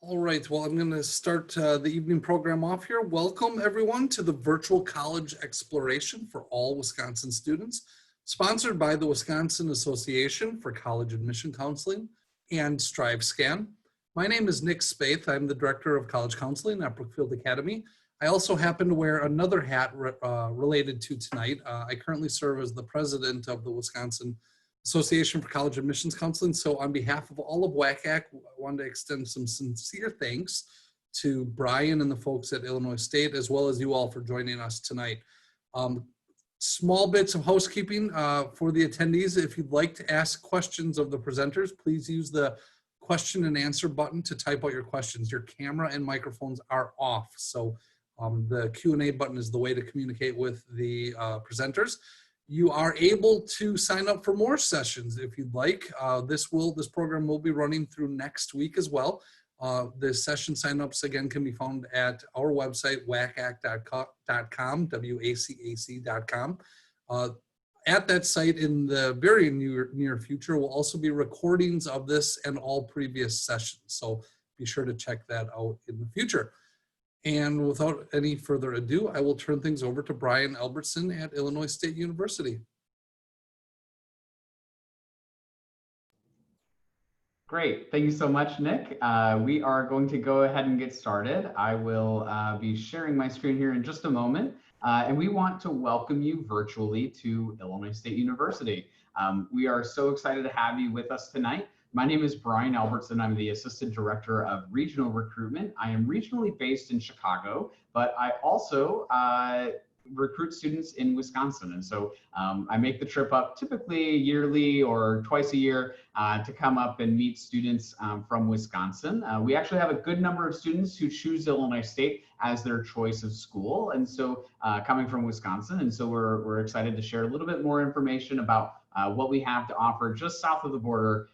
All right, well, I'm going to start the evening program off here. Welcome, everyone, to the Virtual College Exploration for all Wisconsin students, sponsored by the Wisconsin Association for College Admission Counseling and StriveScan. My name is Nick Spaeth. I'm the Director of College Counseling at Brookfield Academy. I also happen to wear another hat related to tonight. I currently serve as the President of the Wisconsin Association for College Admissions Counseling. So on behalf of all of WACAC, I wanted to extend some sincere thanks to Brian and the folks at Illinois State, as well as you all for joining us tonight. Small bits of housekeeping for the attendees. If you'd like to ask questions of the presenters, please use the question and answer button to type out your questions. Your camera and microphones are off. So the Q&A button is the way to communicate with the presenters. You are able to sign up for more sessions if you'd like. This program will be running through next week as well. The session signups again can be found at our website, wacac.com, wacac.com. At that site in the very near future will also be recordings of this and all previous sessions. So be sure to check that out in the future. And without any further ado, I will turn things over to Brian Albertson at Illinois State University. Great, thank you so much, Nick. We are going to go ahead and get started. I will be sharing my screen here in just a moment. And we want to welcome you virtually to Illinois State University. We are so excited to have you with us tonight. My name is Brian Albertson. I'm the Assistant Director of Regional Recruitment. I am regionally based in Chicago, but I also recruit students in Wisconsin. And so I make the trip up typically yearly or twice a year to come up and meet students from Wisconsin. We actually have a good number of students who choose Illinois State as their choice of school. And so coming from Wisconsin. And so we're excited to share a little bit more information about what we have to offer just south of the border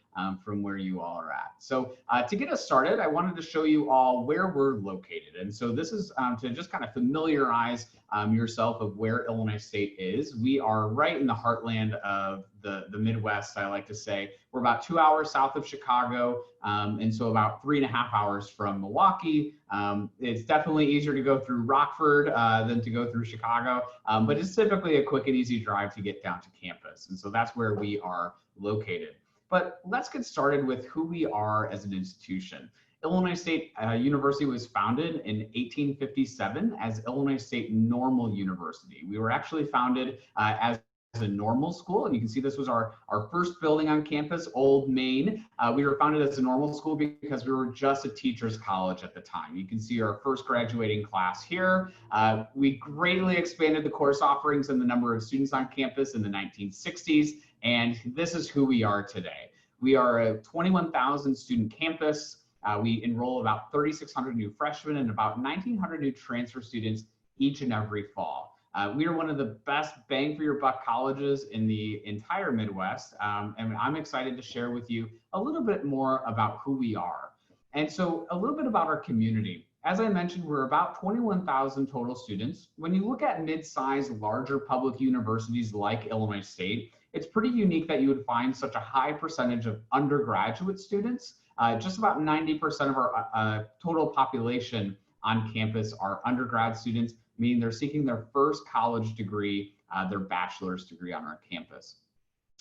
from where you all are at. So to get us started, I wanted to show you all where we're located. And so this is to just kind of familiarize yourself of where Illinois State is. We are right in the heartland of the Midwest, I like to say. We're about 2 hours south of Chicago, and so about 3.5 hours from Milwaukee. It's definitely easier to go through Rockford than to go through Chicago, but it's typically a quick and easy drive to get down to campus. And so that's where we are located. But let's get started with who we are as an institution. Illinois State University was founded in 1857 as Illinois State Normal University. We were actually founded as a normal school, and you can see this was our first building on campus, Old Main. We were founded as a normal school because we were just a teacher's college at the time. You can see our first graduating class here. We greatly expanded the course offerings and the number of students on campus in the 1960s. And this is who we are today. We are a 21,000 student campus. We enroll about 3,600 new freshmen and about 1,900 new transfer students each and every fall. We are one of the best bang for your buck colleges in the entire Midwest. And I'm excited to share with you a little bit more about who we are. And so a little bit about our community. As I mentioned, we're about 21,000 total students. When you look at mid-sized, larger public universities like Illinois State, it's pretty unique that you would find such a high percentage of undergraduate students. Just about 90% of our total population on campus are undergrad students, meaning they're seeking their first college degree, their bachelor's degree on our campus.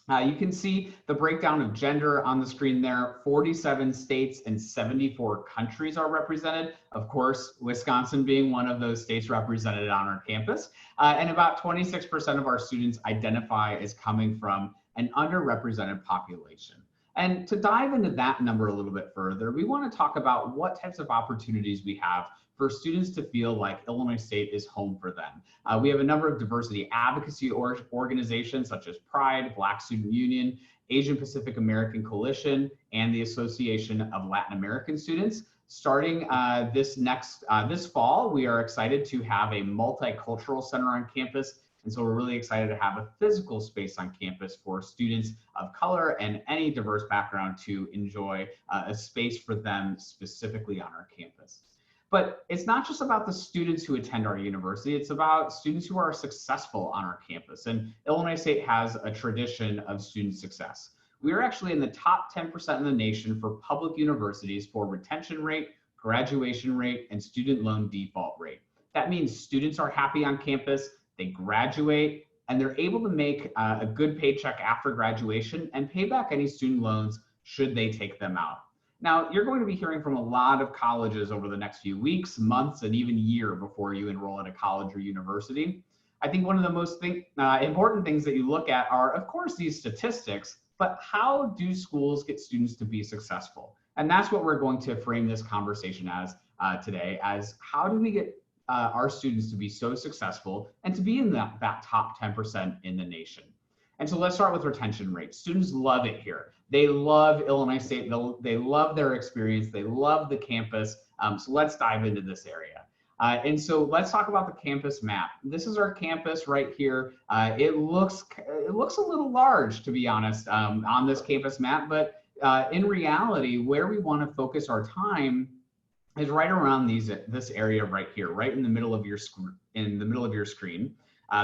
You can see the breakdown of gender on the screen there. 47 states and 74 countries are represented. Of course, Wisconsin being one of those states represented on our campus. And about 26% of our students identify as coming from an underrepresented population. And to dive into that number a little bit further, we want to talk about what types of opportunities we have for students to feel like Illinois State is home for them. We have a number of diversity advocacy organizations such as Pride, Black Student Union, Asian Pacific American Coalition, and the Association of Latin American Students. Starting this fall, we are excited to have a multicultural center on campus. And so we're really excited to have a physical space on campus for students of color and any diverse background to enjoy a space for them specifically on our campus. But it's not just about the students who attend our university, it's about students who are successful on our campus. And Illinois State has a tradition of student success. We are actually in the top 10% in the nation for public universities for retention rate, graduation rate, and student loan default rate. That means students are happy on campus, they graduate, and they're able to make a good paycheck after graduation and pay back any student loans should they take them out. Now, you're going to be hearing from a lot of colleges over the next few weeks, months, and even year before you enroll at a college or university. I think one of the most important things that you look at are, of course, these statistics, but how do schools get students to be successful? And that's what we're going to frame this conversation as today, as how do we get our students to be so successful and to be in that top 10% in the nation. And so let's start with retention rates. Students love it here. They love Illinois State. They love their experience. They love the campus. So let's dive into this area. And so let's talk about the campus map. This is our campus right here. It looks a little large, to be honest, on this campus map. But in reality, where we want to focus our time is right around this area right here, right in the middle of your screen.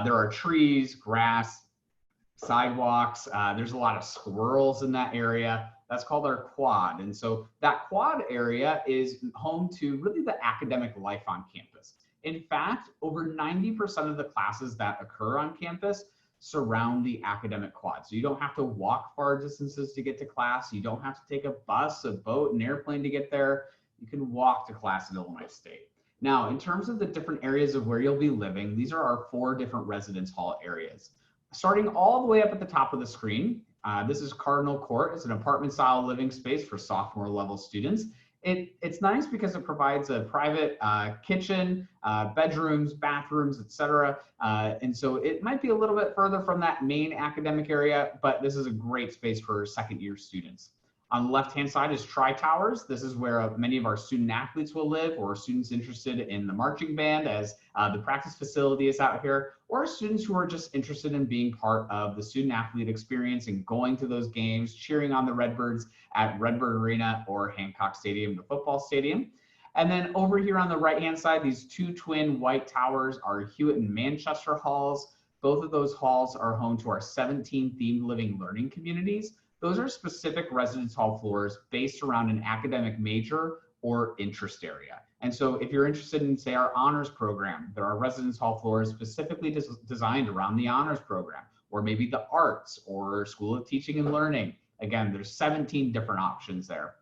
There are trees, grass, sidewalks. There's a lot of squirrels in that area. That's called our quad. And so that quad area is home to really the academic life on campus. In fact, over 90% of the classes that occur on campus surround the academic quad. So you don't have to walk far distances to get to class. You don't have to take a bus, a boat, an airplane to get there. You can walk to class at Illinois State. Now, in terms of the different areas of where you'll be living, these are our 4 different residence hall areas. Starting all the way up at the top of the screen, this is Cardinal Court. It's an apartment style living space for sophomore level students. It's nice because it provides a private kitchen, bedrooms, bathrooms, etc. And so it might be a little bit further from that main academic area, but this is a great space for second year students. On the left-hand side is Tri-Towers. This is where many of our student athletes will live, or students interested in the marching band, as the practice facility is out here, or students who are just interested in being part of the student athlete experience and going to those games, cheering on the Redbirds at Redbird Arena or Hancock Stadium, the football stadium. And then over here on the right-hand side, these 2 twin white towers are Hewitt and Manchester halls. Both of those halls are home to our 17 themed living learning communities. Those are specific residence hall floors based around an academic major or interest area. And so if you're interested in, say, our honors program, there are residence hall floors specifically designed around the honors program, or maybe the arts or School of Teaching and Learning. Again, there's 17 different options there.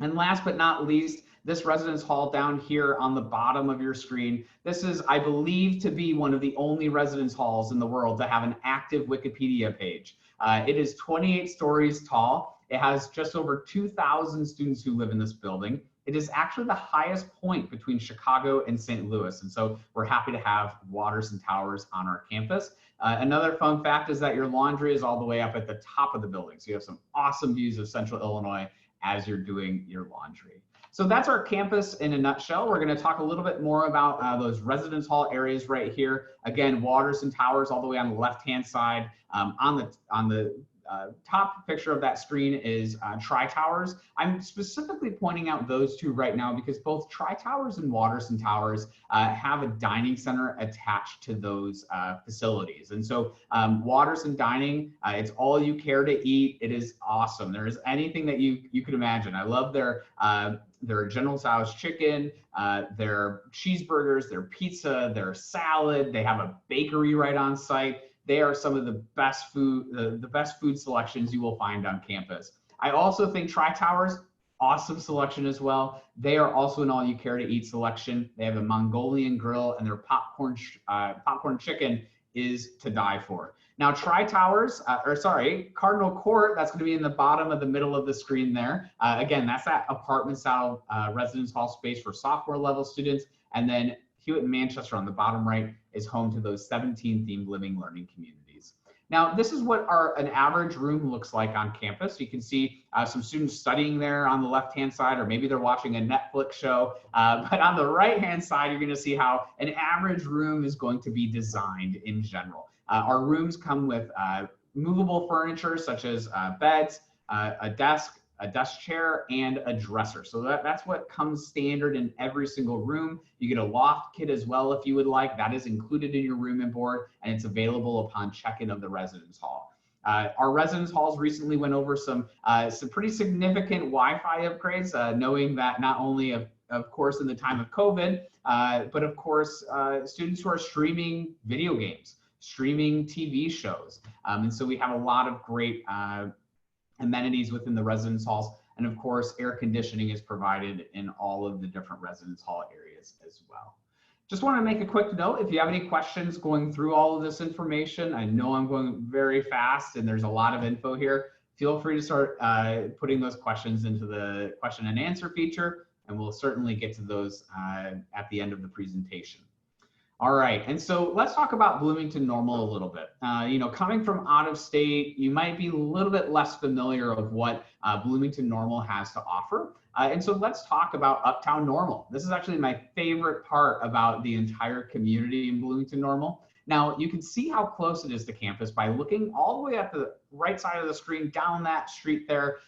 And last but not least, this residence hall down here on the bottom of your screen, this is, I believe, to be one of the only residence halls in the world to have an active Wikipedia page. It is 28 stories tall. It has just over 2,000 students who live in this building. It is actually the highest point between Chicago and St. Louis. And so we're happy to have Watterson Towers on our campus. Another fun fact is that your laundry is all the way up at the top of the building. So you have some awesome views of Central Illinois as you're doing your laundry. So that's our campus in a nutshell. We're going to talk a little bit more about those residence hall areas right here. Again, Watterson Towers all the way on the left-hand side. On the top picture of that screen is Tri-Towers. I'm specifically pointing out those 2 right now because both Tri-Towers and Watterson Towers have a dining center attached to those facilities. And so Watterson Dining, it's all you care to eat. It is awesome. There is anything that you could imagine. I love their General Tso's chicken, their cheeseburgers, their pizza, their salad. They have a bakery right on site. They are some of the best food, the best food selections you will find on campus. I also think Tri-Towers, awesome selection as well. They are also an all-you-care-to-eat selection. They have a Mongolian grill, and their popcorn chicken is to die for. Now, Cardinal Court, that's going to be in the bottom of the middle of the screen there. Again, that's that apartment-style residence hall space for sophomore level students, and then Hewitt and Manchester on the bottom right is home to those 17 themed living learning communities. Now, this is what an average room looks like on campus. You can see some students studying there on the left-hand side, or maybe they're watching a Netflix show. But on the right-hand side, you're going to see how an average room is going to be designed in general. Our rooms come with movable furniture such as beds, a desk chair, and a dresser. So that's what comes standard in every single room. You get a loft kit as well if you would like. That is included in your room and board, and it's available upon check-in of the residence hall. Our residence halls recently went over some pretty significant Wi-Fi upgrades, knowing that not only of course, in the time of COVID, but of course, students who are streaming video games, streaming TV shows. And so we have a lot of great amenities within the residence halls. And of course, air conditioning is provided in all of the different residence hall areas as well. Just want to make a quick note, if you have any questions going through all of this information, I know I'm going very fast and there's a lot of info here. Feel free to start putting those questions into the question and answer feature, and we'll certainly get to those at the end of the presentation. All right, and so let's talk about Bloomington Normal a little bit. You know, coming from out of state, you might be a little bit less familiar of what Bloomington Normal has to offer. And so let's talk about Uptown Normal. This is actually my favorite part about the entire community in Bloomington Normal. Now, you can see how close it is to campus by looking all the way at the right side of the screen, down that street there.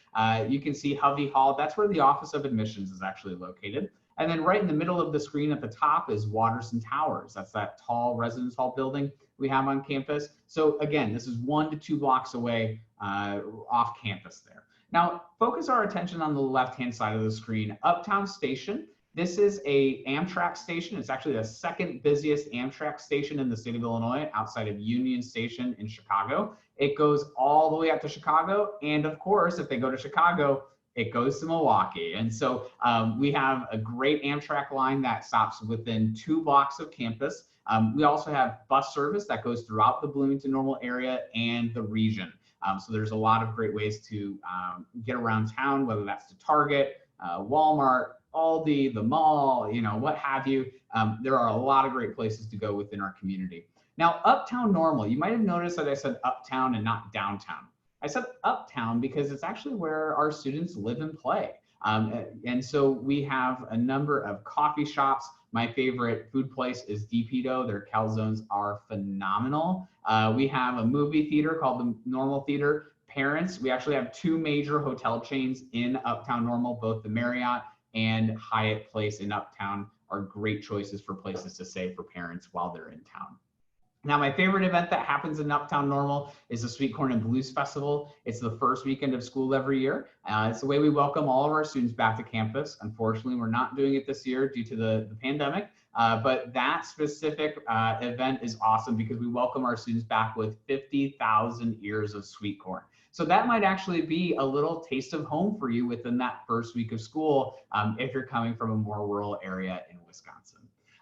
You can see Hovey Hall. That's where the Office of Admissions is actually located. And then right in the middle of the screen at the top is Watterson Towers. That's that tall residence hall building we have on campus. So again, this is 1 to 2 blocks away off campus there. Now, focus our attention on the left-hand side of the screen. Uptown Station. This is a Amtrak station. It's actually the second busiest Amtrak station in the state of Illinois, outside of Union Station in Chicago. It goes all the way up to Chicago. And of course, if they go to Chicago, it goes to Milwaukee. And so we have a great Amtrak line that stops within 2 blocks of campus. We also have bus service that goes throughout the Bloomington Normal area and the region. So there's a lot of great ways to get around town, whether that's to Target, Walmart, Aldi, the mall, you know, what have you. There are a lot of great places to go within our community. Now, Uptown Normal, you might have noticed that I said uptown and not downtown. I said uptown because it's actually where our students live and play. And so we have a number of coffee shops. My favorite food place is DPdo. Their calzones are phenomenal. We have a movie theater called the Normal Theater. Parents, we actually have 2 major hotel chains in Uptown Normal, both the Marriott and Hyatt Place in Uptown are great choices for places to stay for parents while they're in town. Now, my favorite event that happens in Uptown Normal is the Sweet Corn and Blues Festival. It's the first weekend of school every year. It's the way we welcome all of our students back to campus. Unfortunately, we're not doing it this year due to the pandemic, but that specific event is awesome because we welcome our students back with 50,000 ears of sweet corn. So that might actually be a little taste of home for you within that first week of school if you're coming from a more rural area in Wisconsin.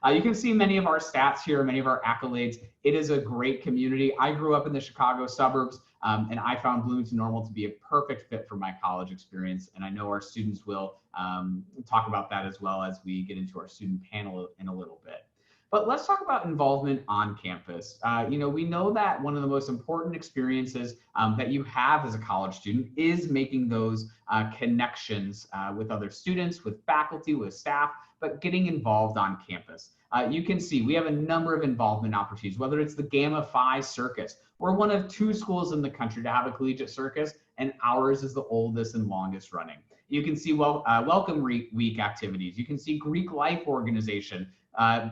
You can see many of our stats here, many of our accolades. It is a great community. I grew up in the Chicago suburbs, and I found Bloomington Normal to be a perfect fit for my college experience. And I know our students will talk about that as well as we get into our student panel in a little bit. But let's talk about involvement on campus. You know, we know that one of the most important experiences that you have as a college student is making those connections with other students, with faculty, with staff, but getting involved on campus. You can see we have a number of involvement opportunities, whether it's the Gamma Phi Circus. We're one of 2 schools in the country to have a collegiate circus, and ours is the oldest and longest running. You can see Welcome Week activities. You can see Greek Life Organization,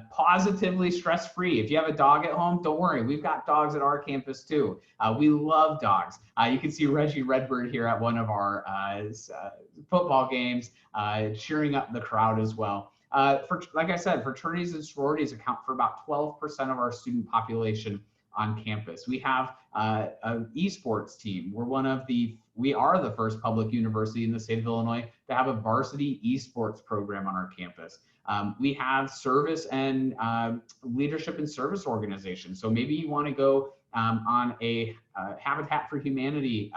positively stress-free. If you have a dog at home, don't worry, we've got dogs at our campus too. We love dogs. You can see Reggie Redbird here at one of our football games, cheering up the crowd as well. Like I said, fraternities and sororities account for about 12% of our student population on campus. We have an esports team. We are the first public university in the state of Illinois to have a varsity esports program on our campus. We have service and leadership and service organizations. So maybe you want to go on a Habitat for Humanity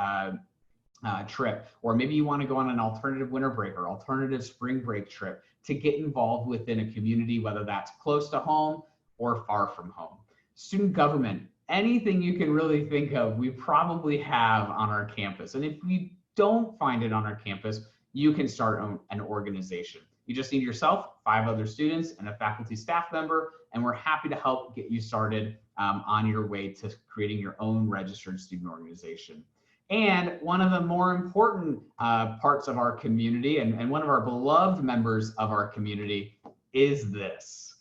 trip, or maybe you want to go on an alternative winter break or alternative spring break trip to get involved within a community, whether that's close to home or far from home. Student government, anything you can really think of, we probably have on our campus. And if we don't find it on our campus, you can start an organization. You just need yourself, 5 other students, and a faculty staff member, and we're happy to help get you started on your way to creating your own registered student organization. And one of the more important parts of our community and one of our beloved members of our community is this,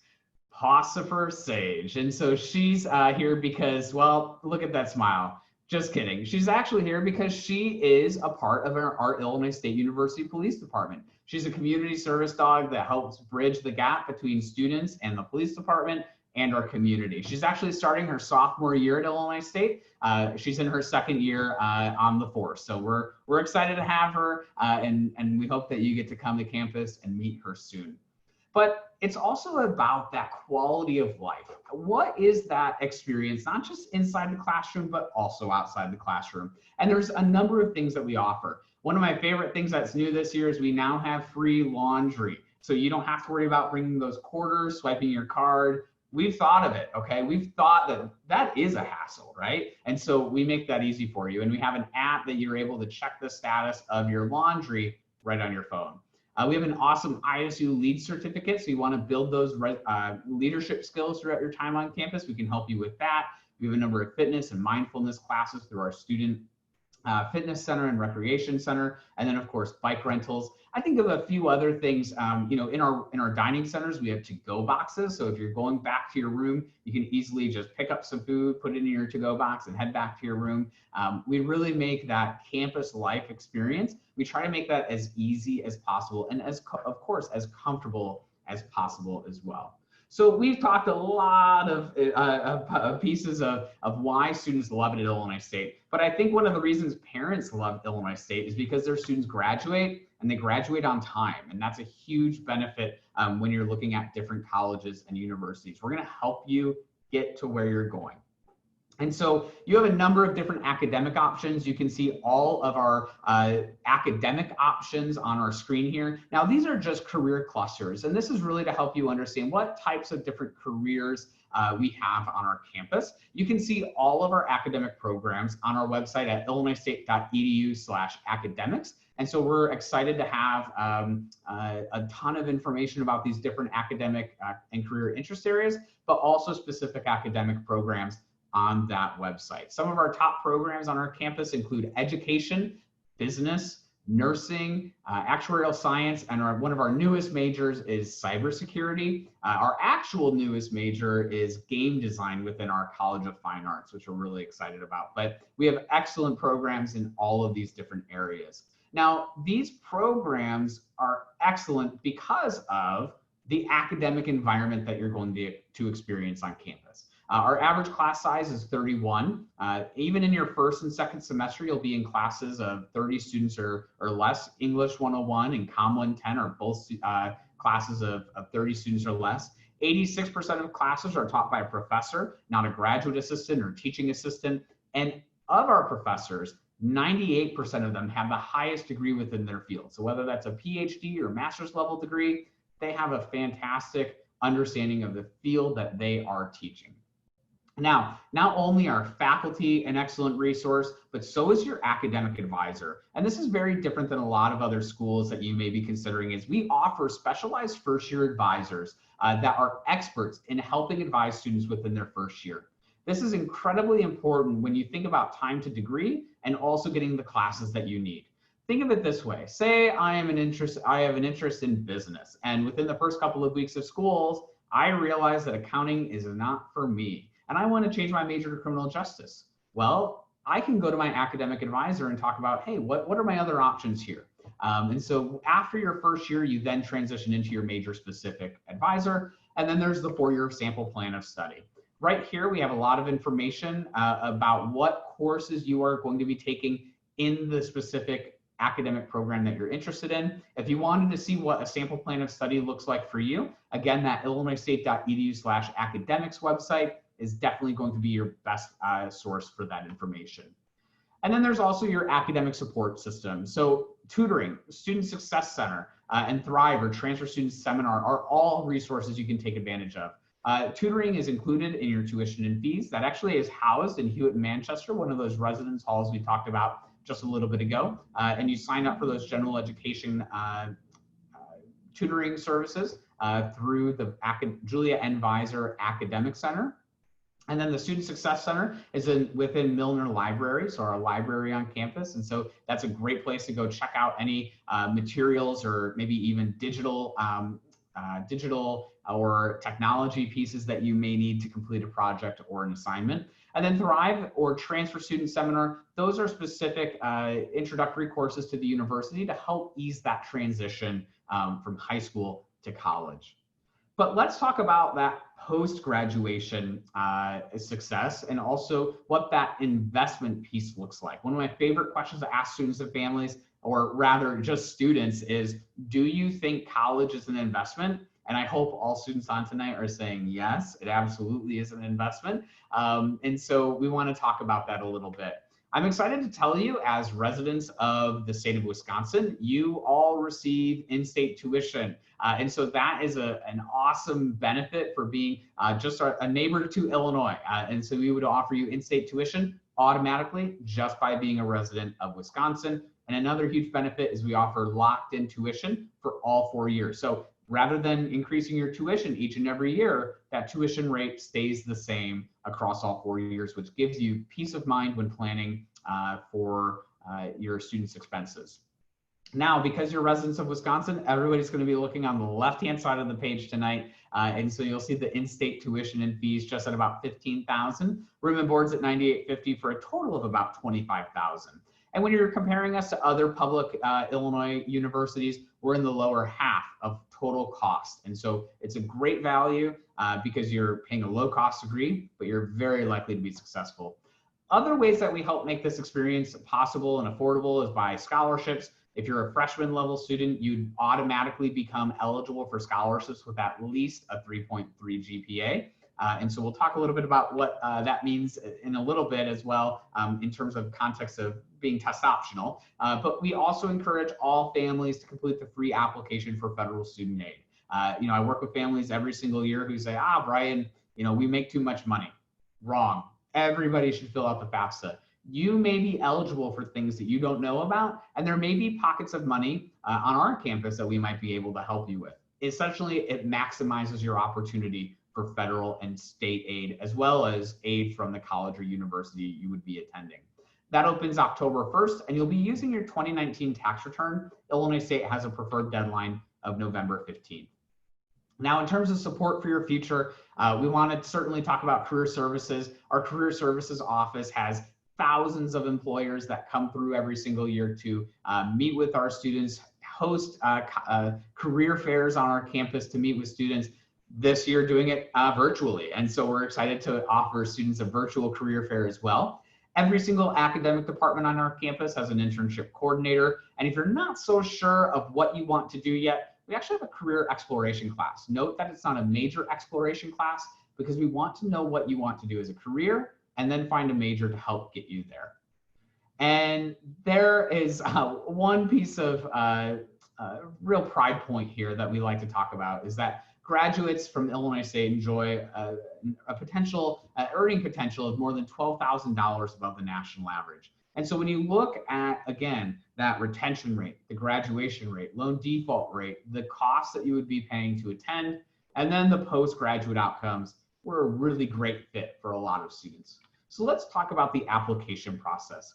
Possifer Sage. And so she's here because, well, look at that smile. Just kidding. She's actually here because she is a part of our Illinois State University Police Department. She's a community service dog that helps bridge the gap between students and the police department and our community. She's actually starting her sophomore year at Illinois State. She's in her second year on the force. So we're excited to have her, and we hope that you get to come to campus and meet her soon. But it's also about that quality of life. What is that experience, not just inside the classroom, but also outside the classroom? And there's a number of things that we offer. One of my favorite things that's new this year is we now have free laundry. So you don't have to worry about bringing those quarters, swiping your card. We've thought of it, okay? We've thought that that is a hassle, right? And so we make that easy for you. And we have an app that you're able to check the status of your laundry right on your phone. We have an awesome ISU LEAD certificate. So you want to build those leadership skills throughout your time on campus. We can help you with that. We have a number of fitness and mindfulness classes through our student fitness center and recreation center. And then of course, bike rentals. I think of a few other things, you know, in our dining centers, we have to-go boxes. So if you're going back to your room, you can easily just pick up some food, put it in your to-go box and head back to your room. We really make that campus life experience. We try to make that as easy as possible and of course, as comfortable as possible as well. So we've talked a lot of pieces of why students love it at Illinois State. But I think one of the reasons parents love Illinois State is because their students graduate and they graduate on time. And that's a huge benefit when you're looking at different colleges and universities. We're going to help you get to where you're going. And so you have a number of different academic options. You can see all of our academic options on our screen here. Now, these are just career clusters, and this is really to help you understand what types of different careers we have on our campus. You can see all of our academic programs on our website at illinoisstate.edu/academics. And so we're excited to have a ton of information about these different academic and career interest areas, but also specific academic programs on that website. Some of our top programs on our campus include education, business, nursing, actuarial science, and one of our newest majors is cybersecurity. Our actual newest major is game design within our College of Fine Arts, which we're really excited about. But we have excellent programs in all of these different areas. Now, these programs are excellent because of the academic environment that you're going to experience on campus. Our average class size is 31. Even in your first and second semester, you'll be in classes of 30 students or less. English 101 and Com 110 are both classes of 30 students or less. 86% of classes are taught by a professor, not a graduate assistant or teaching assistant. And of our professors, 98% of them have the highest degree within their field. So whether that's a PhD or master's level degree, they have a fantastic understanding of the field that they are teaching. Now, not only are faculty an excellent resource, but so is your academic advisor. And this is very different than a lot of other schools that you may be considering, is we offer specialized first-year advisors that are experts in helping advise students within their first year. This is incredibly important when you think about time to degree and also getting the classes that you need. Think of it this way. Say I have an interest in business, and within the first couple of weeks of schools, I realize that accounting is not for me, and I want to change my major to criminal justice. Well, I can go to my academic advisor and talk about, hey, what are my other options here? And so after your first year, you then transition into your major specific advisor, and then there's the 4-year sample plan of study. Right here, we have a lot of information about what courses you are going to be taking in the specific academic program that you're interested in. If you wanted to see what a sample plan of study looks like for you, again, that illinoisstate.edu/academics website is definitely going to be your best source for that information. And then there's also your academic support system. So tutoring, Student Success Center, and Thrive or Transfer Student Seminar are all resources you can take advantage of. Tutoring is included in your tuition and fees. That actually is housed in Hewitt, Manchester, one of those residence halls we talked about just a little bit ago. And you sign up for those general education tutoring services through the Julia N. Visor Academic Center. And then the Student Success Center is within Milner Library, so our library on campus. And so that's a great place to go check out any materials or maybe even digital or technology pieces that you may need to complete a project or an assignment. And then Thrive or Transfer Student Seminar, those are specific introductory courses to the university to help ease that transition from high school to college. But let's talk about that post-graduation success and also what that investment piece looks like. One of my favorite questions to ask students and families, or rather just students, is do you think college is an investment? And I hope all students on tonight are saying yes, it absolutely is an investment. And so we want to talk about that a little bit. I'm excited to tell you, as residents of the state of Wisconsin, you all receive in-state tuition. And so that is an awesome benefit for being just a neighbor to Illinois. And so we would offer you in-state tuition automatically just by being a resident of Wisconsin. And another huge benefit is we offer locked-in tuition for all 4 years. So rather than increasing your tuition each and every year, that tuition rate stays the same across all 4 years, which gives you peace of mind when planning for your students' expenses. Now, because you're residents of Wisconsin, everybody's going to be looking on the left-hand side of the page tonight. And so you'll see the in-state tuition and fees just at about $15,000, room and boards at $98.50 for a total of about $25,000. And when you're comparing us to other public Illinois universities, we're in the lower half of total cost. And so it's a great value because you're paying a low cost degree, but you're very likely to be successful. Other ways that we help make this experience possible and affordable is by scholarships. If you're a freshman level student, you'd automatically become eligible for scholarships with at least a 3.3 GPA. And so we'll talk a little bit about what that means in a little bit as well in terms of context of being test optional. But we also encourage all families to complete the free application for federal student aid. I work with families every single year who say, Brian, we make too much money. Wrong. Everybody should fill out the FAFSA. You may be eligible for things that you don't know about, and there may be pockets of money on our campus that we might be able to help you with. Essentially, it maximizes your opportunity for federal and state aid, as well as aid from the college or university you would be attending. That opens October 1st, and you'll be using your 2019 tax return. Illinois State has a preferred deadline of November 15th. Now, in terms of support for your future, we want to certainly talk about career services. Our career services office has thousands of employers that come through every single year to meet with our students, host career fairs on our campus to meet with students. This year doing it virtually. And so we're excited to offer students a virtual career fair as well. Every single academic department on our campus has an internship coordinator. And if you're not so sure of what you want to do yet, we actually have a career exploration class. Note that it's not a major exploration class because we want to know what you want to do as a career and then find a major to help get you there. And there is one piece of real pride point here that we like to talk about is that graduates from Illinois State enjoy a potential earning potential of more than $12,000 above the national average. And so when you look at, again, that retention rate, the graduation rate, loan default rate, the costs that you would be paying to attend, and then the postgraduate outcomes, we're a really great fit for a lot of students. So let's talk about the application process.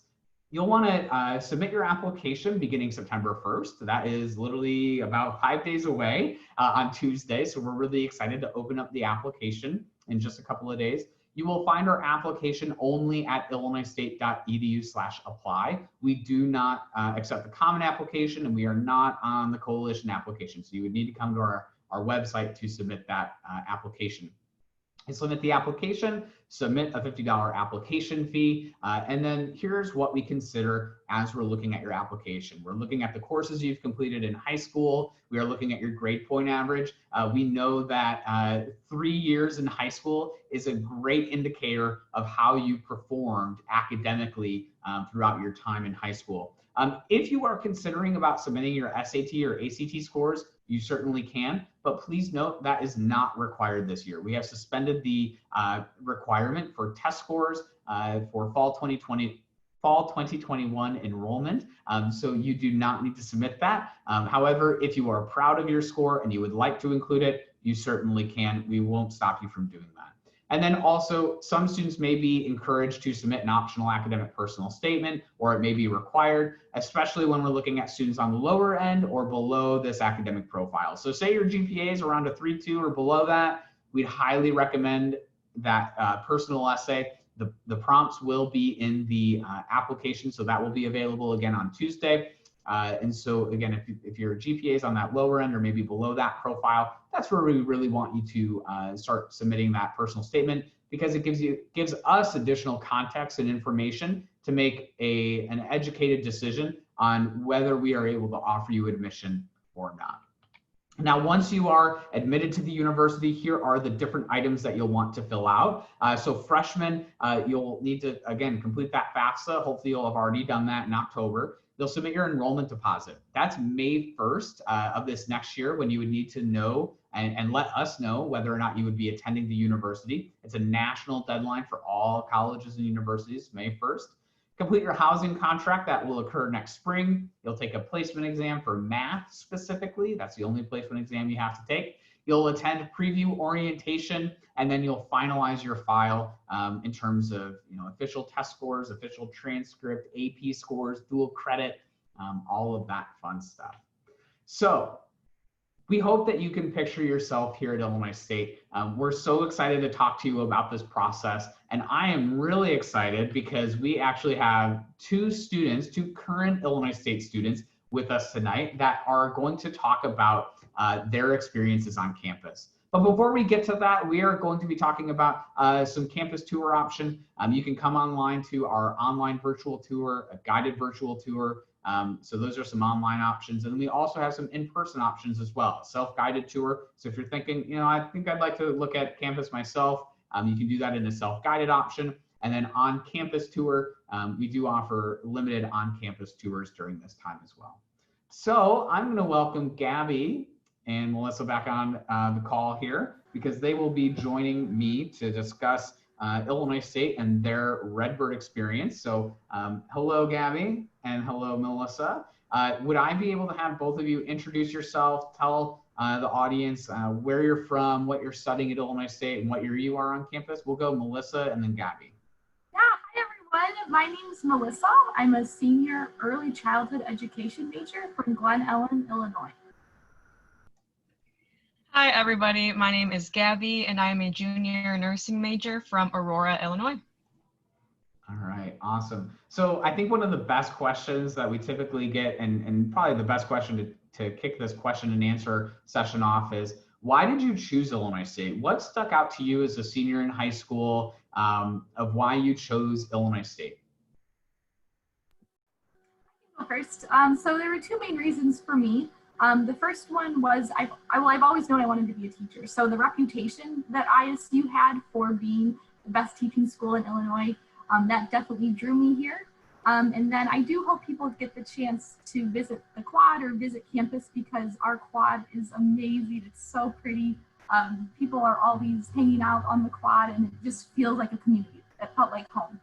You'll want to submit your application beginning September 1st. That is literally about 5 days away on Tuesday. So we're really excited to open up the application in just a couple of days. You will find our application only at illinoisstate.edu/apply. We do not accept the common application, and we are not on the coalition application. So you would need to come to our website to submit that application. You submit the application, submit a $50 application fee, and then here's what we consider as we're looking at your application. We're looking at the courses you've completed in high school. We are looking at your grade point average. We know that 3 years in high school is a great indicator of how you performed academically throughout your time in high school. If you are considering about submitting your SAT or ACT scores, you certainly can, but please note that is not required this year. We have suspended the requirement for test scores for fall 2021 enrollment. So you do not need to submit that. However, if you are proud of your score and you would like to include it, you certainly can. We won't stop you from doing that. And then also, some students may be encouraged to submit an optional academic personal statement, or it may be required, especially when we're looking at students on the lower end or below this academic profile. So say your GPA is around a 3.2 or below that, we'd highly recommend that personal essay. The prompts will be in the application, so that will be available again on Tuesday. And so again, if your GPA is on that lower end or maybe below that profile, that's where we really want you to start submitting that personal statement, because it gives us additional context and information to make an educated decision on whether we are able to offer you admission or not. Now, once you are admitted to the university, here are the different items that you'll want to fill out. So freshmen, you'll need to, again, complete that FAFSA. Hopefully you'll have already done that in October. You'll submit your enrollment deposit. That's May 1st of this next year, when you would need to know and let us know whether or not you would be attending the university. It's a national deadline for all colleges and universities, May 1st. Complete your housing contract. That will occur next spring. You'll take a placement exam for math specifically. That's the only placement exam you have to take. You'll attend preview orientation, and then you'll finalize your file in terms of official test scores, official transcript, AP scores, dual credit, all of that fun stuff. So we hope that you can picture yourself here at Illinois State. We're so excited to talk to you about this process. And I am really excited because we actually have two current Illinois State students with us tonight that are going to talk about their experiences on campus. But before we get to that, we are going to be talking about some campus tour option. You can come online to our online virtual tour, a guided virtual tour. So those are some online options. And then we also have some in-person options as well, self-guided tour. So if you're thinking, I think I'd like to look at campus myself, you can do that in a self-guided option. And then on-campus tour, we do offer limited on-campus tours during this time as well. So I'm going to welcome Gabby and Melissa back on the call here, because they will be joining me to discuss Illinois State and their Redbird experience. So hello, Gabby, and hello, Melissa. Would I be able to have both of you introduce yourself, tell the audience where you're from, what you're studying at Illinois State, and what year you are on campus? We'll go Melissa and then Gabby. Yeah, hi everyone. My name is Melissa. I'm a senior early childhood education major from Glen Ellen, Illinois. Hi everybody, my name is Gabby and I am a junior nursing major from Aurora, Illinois. All right, awesome. So I think one of the best questions that we typically get, and probably the best question to kick this question and answer session off, is why did you choose Illinois State? What stuck out to you as a senior in high school of why you chose Illinois State? First, so there were two main reasons for me. The first one was I've always known I wanted to be a teacher. So the reputation that ISU had for being the best teaching school in Illinois, that definitely drew me here. And then I do hope people get the chance to visit the quad or visit campus, because our quad is amazing. It's so pretty. People are always hanging out on the quad, and it just feels like a community. It felt like home.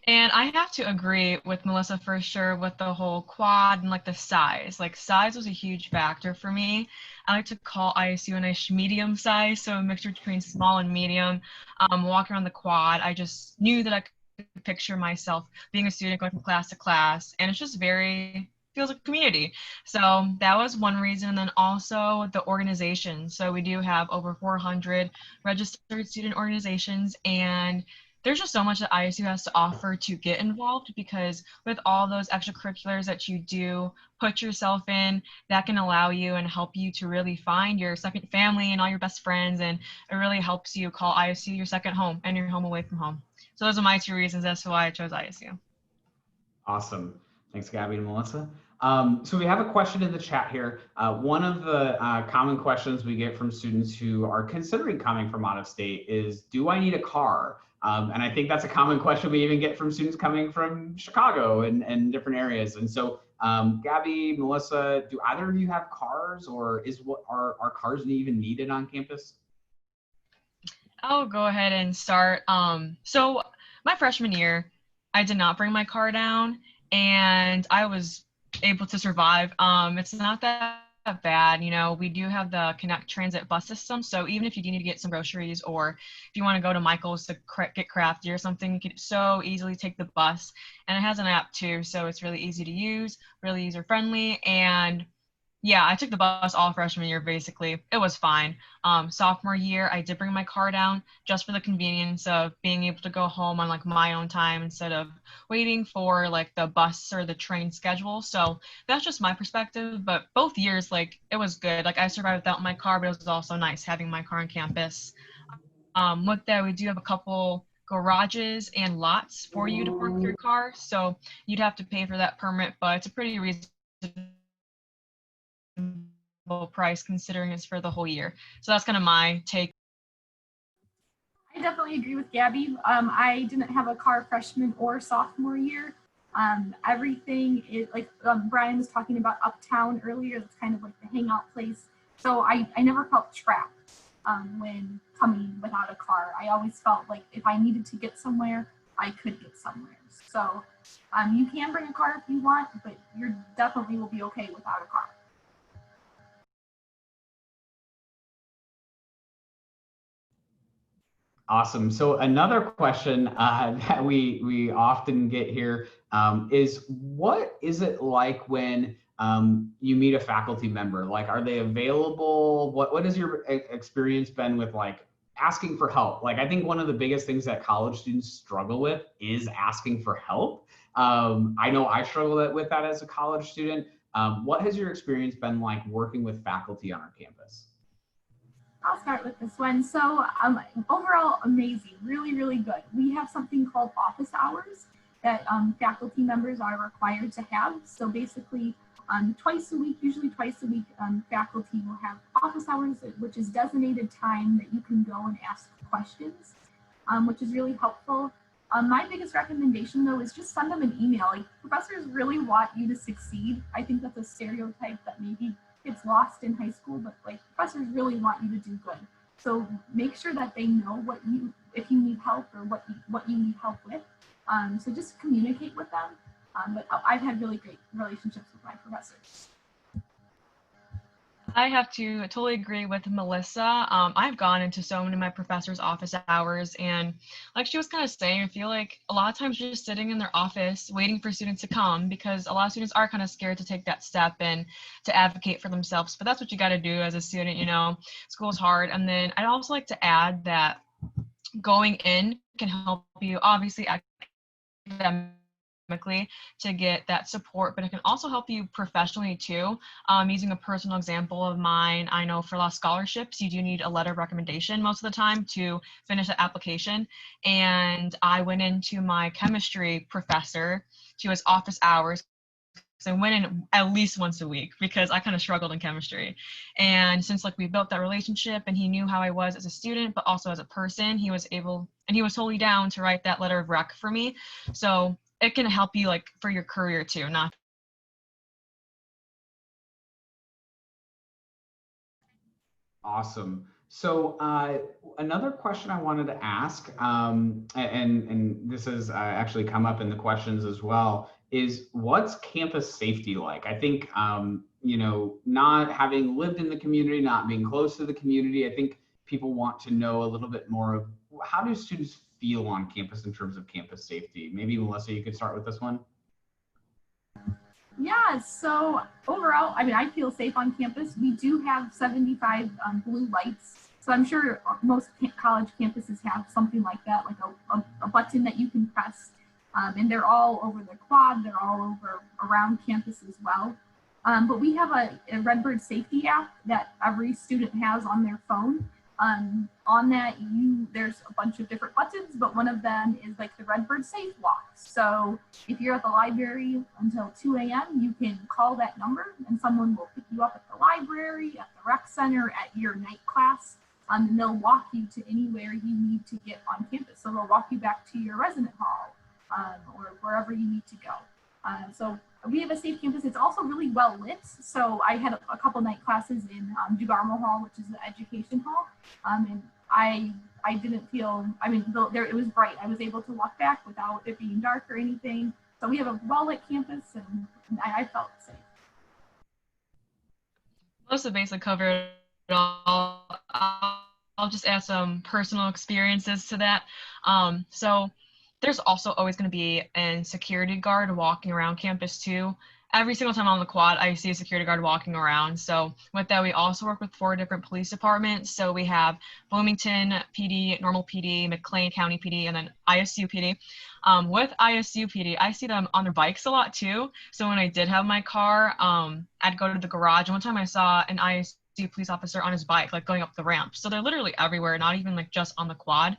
And I have to agree with Melissa for sure with the whole quad and like the size. Like size was a huge factor for me. I like to call ISU a nice medium size, so a mixture between small and medium. Walking around the quad, I just knew that I could picture myself being a student going from class to class, and it's just feels like a community. So that was one reason. And then also the organization. So we do have over 400 registered student organizations, and there's just so much that ISU has to offer to get involved, because with all those extracurriculars that you do put yourself in, that can allow you and help you to really find your second family and all your best friends, and it really helps you call ISU your second home and your home away from home. So those are my two reasons as to why I chose ISU. Awesome. Thanks, Gabby and Melissa. So we have a question in the chat here. One of the common questions we get from students who are considering coming from out of state is, do I need a car? And I think that's a common question we even get from students coming from Chicago and different areas. And so Gabby, Melissa, do either of you have cars, or are cars even needed on campus? I'll go ahead and start. So my freshman year, I did not bring my car down, and I was able to survive. It's not that bad. We do have the Connect Transit bus system. So even if you do need to get some groceries, or if you want to go to Michael's to get crafty or something, you can so easily take the bus. And it has an app too, so it's really easy to use, really user friendly. And Yeah, I took the bus all freshman year, basically. It was fine. Sophomore year, I did bring my car down just for the convenience of being able to go home on like my own time instead of waiting for like the bus or the train schedule. So that's just my perspective. But both years, like it was good. Like I survived without my car, but it was also nice having my car on campus. With that, we do have a couple garages and lots for you to park your car. So you'd have to pay for that permit, but it's a pretty reasonable price considering it's for the whole year. So that's kind of my take. I definitely agree with Gabby. I didn't have a car freshman or sophomore year. Everything is like Brian was talking about uptown earlier. That's kind of like the hangout place. So I never felt trapped when coming without a car. I always felt like if I needed to get somewhere, I could get somewhere. So you can bring a car if you want, but you definitely will be okay without a car. Awesome. So another question that we often get here is, what is it like when you meet a faculty member? Like, are they available? What has your experience been with like asking for help? Like, I think one of the biggest things that college students struggle with is asking for help. I know I struggle with that as a college student. What has your experience been like working with faculty on our campus? I'll start with this one. So overall, amazing, really, really good. We have something called office hours that faculty members are required to have. So basically, twice a week, usually twice a week, faculty will have office hours, which is designated time that you can go and ask questions, which is really helpful. My biggest recommendation, though, is just send them an email. Like, professors really want you to succeed. I think that's a stereotype that maybe gets lost in high school, but like professors really want you to do good. So make sure that they know if you need help or what you need help with. So just communicate with them. But I've had really great relationships with my professors. I have to totally agree with Melissa. I've gone into so many of my professors' office hours, and like she was kind of saying, I feel like a lot of times you're just sitting in their office waiting for students to come, because a lot of students are kind of scared to take that step and to advocate for themselves. But that's what you got to do as a student, you know. School's hard. And then I'd also like to add that going in can help you, obviously, academically, to get that support, but it can also help you professionally too. Using a personal example of mine, I know for a lot of scholarships, you do need a letter of recommendation most of the time to finish the application. And I went into my chemistry professor to his office hours. So I went in at least once a week because I kind of struggled in chemistry. And since like we built that relationship and he knew how I was as a student, but also as a person, he was totally down to write that letter of rec for me. So it can help you like for your career too, not. Awesome. So another question I wanted to ask, and this has actually come up in the questions as well, is what's campus safety like? I think, you know, not having lived in the community, not being close to the community, I think people want to know a little bit more of how do students feel on campus in terms of campus safety? Maybe Melissa, you could start with this one. Yeah, so overall, I mean, I feel safe on campus. We do have 75 blue lights. So I'm sure most college campuses have something like that, like a button that you can press. And they're all over the quad. They're all over around campus as well. But we have a Redbird safety app that every student has on their phone. On that, there's a bunch of different buttons, but one of them is like the Redbird Safe Walk. So if you're at the library until 2 a.m., you can call that number and someone will pick you up at the library, at the rec center, at your night class, and they'll walk you to anywhere you need to get on campus. So they'll walk you back to your resident hall or wherever you need to go. So we have a safe campus. It's also really well lit. So I had a couple night classes in DeGarmo Hall, which is the education hall. And I didn't feel, I mean, it was bright. I was able to walk back without it being dark or anything. So we have a well lit campus and I felt safe. Most of the basic covered it all. I'll just add some personal experiences to that. So there's also always going to be a security guard walking around campus too. every single time on the quad, I see a security guard walking around. So with that, we also work with 4 different police departments. So we have Bloomington PD, Normal PD, McLean County PD, and then ISU PD. With ISU PD, I see them on their bikes a lot too. So when I did have my car, I'd go to the garage. And one time I saw an ISU police officer on his bike, like going up the ramp. So they're literally everywhere, not even like just on the quad.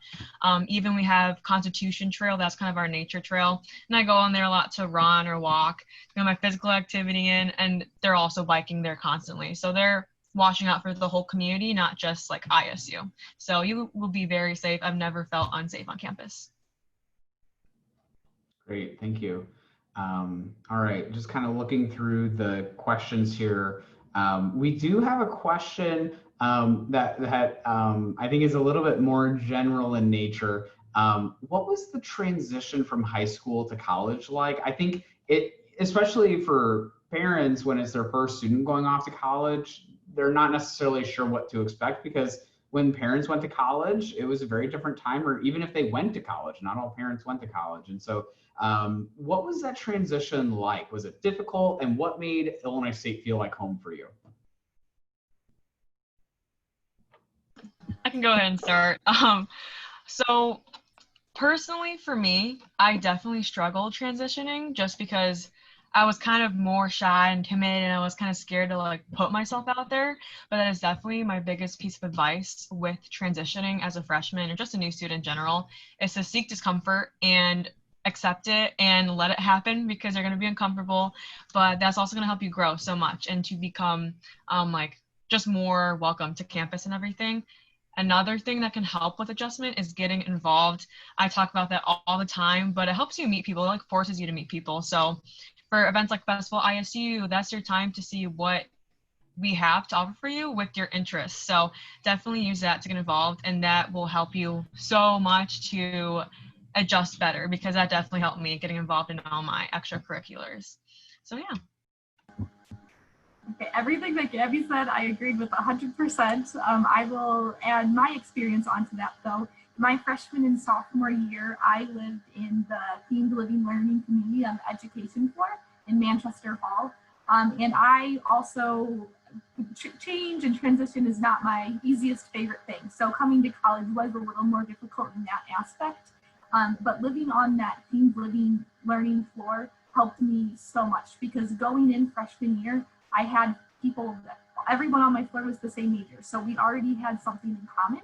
Even we have Constitution Trail, that's kind of our nature trail. And I go on there a lot to run or walk, my physical activity in, and they're also biking there constantly. So they're watching out for the whole community, not just like ISU. So you will be very safe. I've never felt unsafe on campus. Great, thank you. All right, just kind of looking through the questions here. We do have a question that I think is a little bit more general in nature. What was the transition from high school to college like? I think especially for parents, when it's their first student going off to college, they're not necessarily sure what to expect, because when parents went to college, it was a very different time, or even if they went to college, not all parents went to college. And so what was that transition like? Was it difficult? And what made Illinois State feel like home for you? I can go ahead and start. So personally for me, I definitely struggled transitioning just because I was kind of more shy and timid, and I was kind of scared to like put myself out there. But that is definitely my biggest piece of advice with transitioning as a freshman or just a new student in general, is to seek discomfort and accept it and let it happen, because you're going to be uncomfortable, but that's also going to help you grow so much and to become like just more welcome to campus and everything. Another thing that can help with adjustment is getting involved. I talk about that all the time, but it helps you meet people. It like forces you to meet people. So for events like Festival ISU, that's your time to see what we have to offer for you with your interests. So definitely use that to get involved, and that will help you so much to adjust better, because that definitely helped me getting involved in all my extracurriculars. So yeah. Okay, everything that Gabby said, I agreed with 100%. I will add my experience onto that though. My freshman and sophomore year, I lived in the themed living learning community on the education floor in Manchester Hall. And I also, change and transition is not my easiest favorite thing. So coming to college was a little more difficult in that aspect. But living on that themed living learning floor helped me so much, because going in freshman year, I had people, everyone on my floor was the same major. So we already had something in common.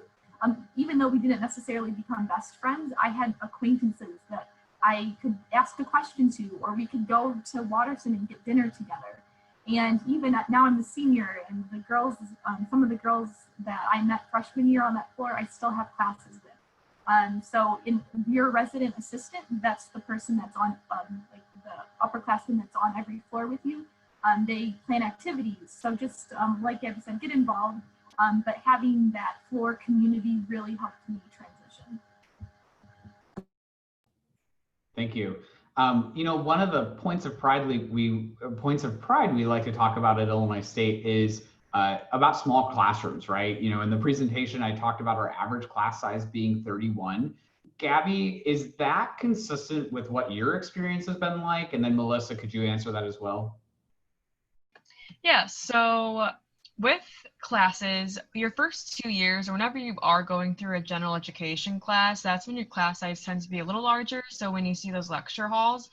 Even though we didn't necessarily become best friends, I had acquaintances that I could ask a question to, or we could go to Watterson and get dinner together. And even now I'm a senior, and the girls, some of the girls that I met freshman year on that floor, I still have classes with. So in your resident assistant, that's the person that's on like the upperclassman that's on every floor with you. They plan activities. So just like Gabby said, get involved. But having that floor community really helped me transition. Thank you. You know, one of the points of pride we like to talk about at Illinois State is about small classrooms, right? You know, in the presentation, I talked about our average class size being 31. Gabby, is that consistent with what your experience has been like? And then Melissa, could you answer that as well? Yeah, so with classes, your first 2 years, or whenever you are going through a general education class, that's when your class size tends to be a little larger. So when you see those lecture halls,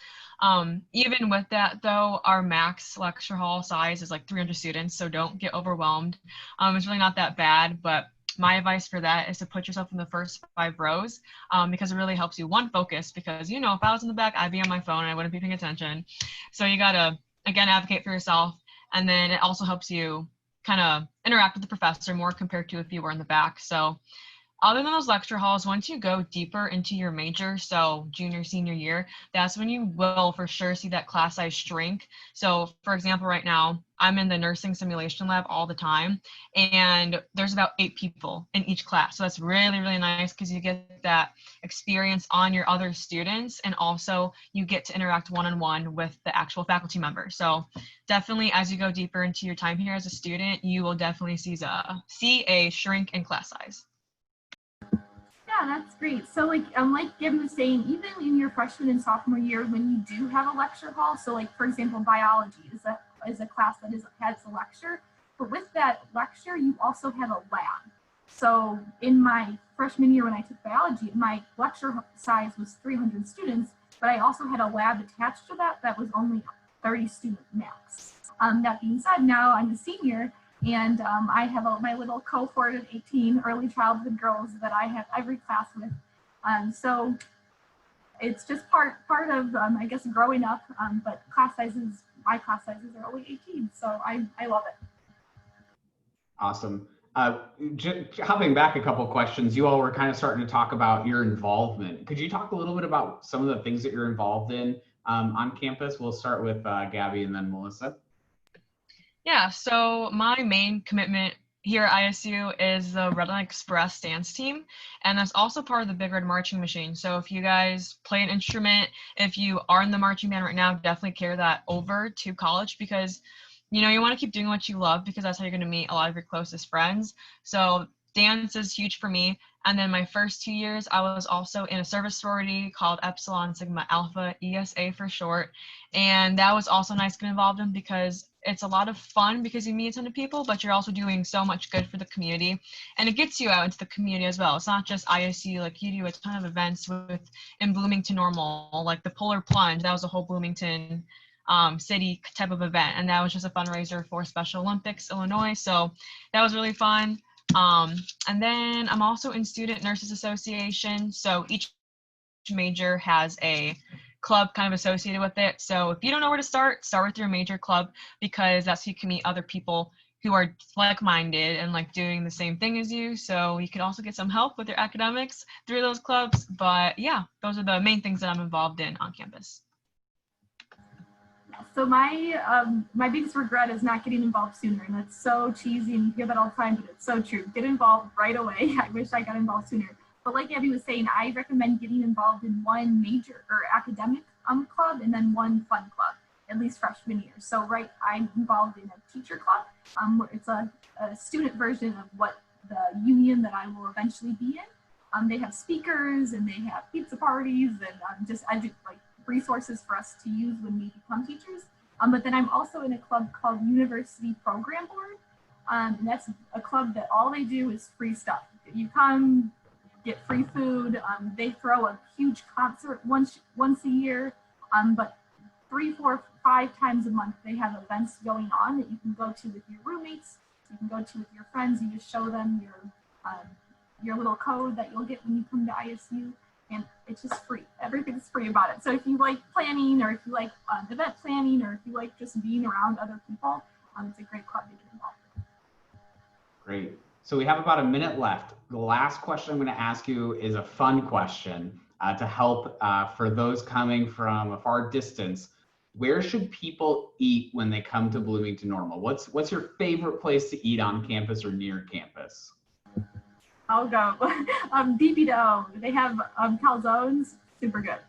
even with that though, our max lecture hall size is like 300 students. So don't get overwhelmed. It's really not that bad, but my advice for that is to put yourself in the first 5 rows, because it really helps you, one, focus, because, you know, if I was in the back, I'd be on my phone and I wouldn't be paying attention. So you gotta, again, advocate for yourself. And then it also helps you kind of interact with the professor more compared to if you were in the back. So other than those lecture halls, once you go deeper into your major, so junior, senior year, that's when you will for sure see that class size shrink. So for example, right now, I'm in the nursing simulation lab all the time, and there's about 8 people in each class. So that's really, really nice, because you get that experience on your other students, and also you get to interact one-on-one with the actual faculty members. So definitely, as you go deeper into your time here as a student, you will definitely see a shrink in class size. Yeah, Yeah, that's great. So like Gim was saying, even in your freshman and sophomore year, when you do have a lecture hall, so like for example, biology is a class that has a lecture, but with that lecture, you also have a lab. So in my freshman year when I took biology, my lecture size was 300 students, but I also had a lab attached to that was only 30 student max. That being said, now I'm a senior, and I have my little cohort of 18 early childhood girls that I have every class with. So it's just part of, I guess, growing up, but my class sizes are only 18, so I love it. Awesome. Hopping back a couple questions, you all were kind of starting to talk about your involvement. Could you talk a little bit about some of the things that you're involved in on campus? We'll start with Gabby and then Melissa. Yeah, so my main commitment here at ISU is the Red Line Express dance team, and that's also part of the Big Red Marching Machine. So if you guys play an instrument, if you are in the marching band right now, definitely carry that over to college, because you want to keep doing what you love, because that's how you're going to meet a lot of your closest friends. So dance is huge for me. And then my first 2 years, I was also in a service sorority called Epsilon Sigma Alpha, ESA for short. And that was also nice to get involved in, because it's a lot of fun because you meet a ton of people, but you're also doing so much good for the community. And it gets you out into the community as well. It's not just ISU, like you do a ton of events in Bloomington Normal, like the Polar Plunge. That was a whole Bloomington city type of event. And that was just a fundraiser for Special Olympics Illinois. So that was really fun. And then I'm also in Student Nurses Association. So each major has a club kind of associated with it. So if you don't know where to start with your major club, because that's how you can meet other people who are like-minded and like doing the same thing as you. So you can also get some help with your academics through those clubs. But yeah, those are the main things that I'm involved in on campus. So my biggest regret is not getting involved sooner, and that's so cheesy, and you hear that all the time, but it's so true. Get involved right away. I wish I got involved sooner. But like Abby was saying, I recommend getting involved in one major or academic club and then one fun club, at least freshman year. So I'm involved in a teacher club. Where it's a student version of what the union that I will eventually be in. They have speakers and they have pizza parties and just resources for us to use when we become teachers. But then I'm also in a club called University Program Board. And that's a club that all they do is free stuff. You come, get free food. They throw a huge concert once a year, but 3, 4, 5 times a month they have events going on that you can go to with your roommates, you can go to with your friends. You just show them your little code that you'll get when you come to ISU, and it's just free. Everything's free about it. So if you like planning, or if you like event planning, or if you like just being around other people, it's a great club to get involved in. Great. So we have about a minute left. The last question I'm going to ask you is a fun question to help for those coming from a far distance. Where should people eat when they come to Bloomington Normal? What's your favorite place to eat on campus or near campus? I'll go. DP-Do. They have calzones. Super good.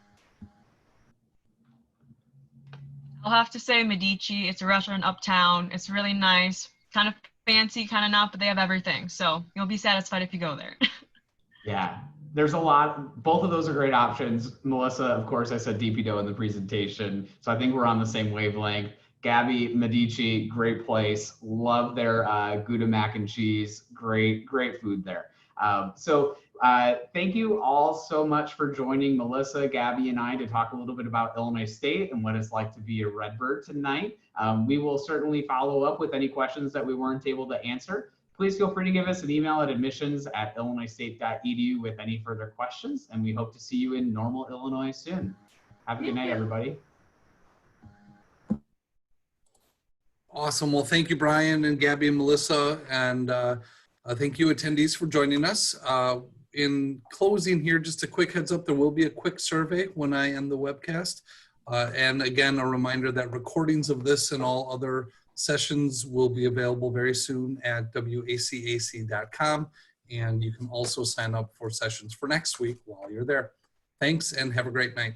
I'll have to say Medici. It's a restaurant uptown. It's really nice, kind of fancy, kind of not, but they have everything. So you'll be satisfied if you go there. Yeah, there's a lot. Both of those are great options. Melissa, of course, I said DP-Do in the presentation, so I think we're on the same wavelength. Gabby, Medici, great place. Love their Gouda mac and cheese. Great food there. Thank you all so much for joining Melissa, Gabby, and I to talk a little bit about Illinois State and what it's like to be a Redbird tonight. We will certainly follow up with any questions that we weren't able to answer. Please feel free to give us an email at admissions@illinoisstate.edu with any further questions, and we hope to see you in Normal, Illinois soon. Have a good night, everybody. Awesome. Well, thank you, Brian and Gabby and Melissa, and thank you, attendees, for joining us. In closing here, just a quick heads up, there will be a quick survey when I end the webcast. And again, a reminder that recordings of this and all other sessions will be available very soon at wacac.com. And you can also sign up for sessions for next week while you're there. Thanks and have a great night.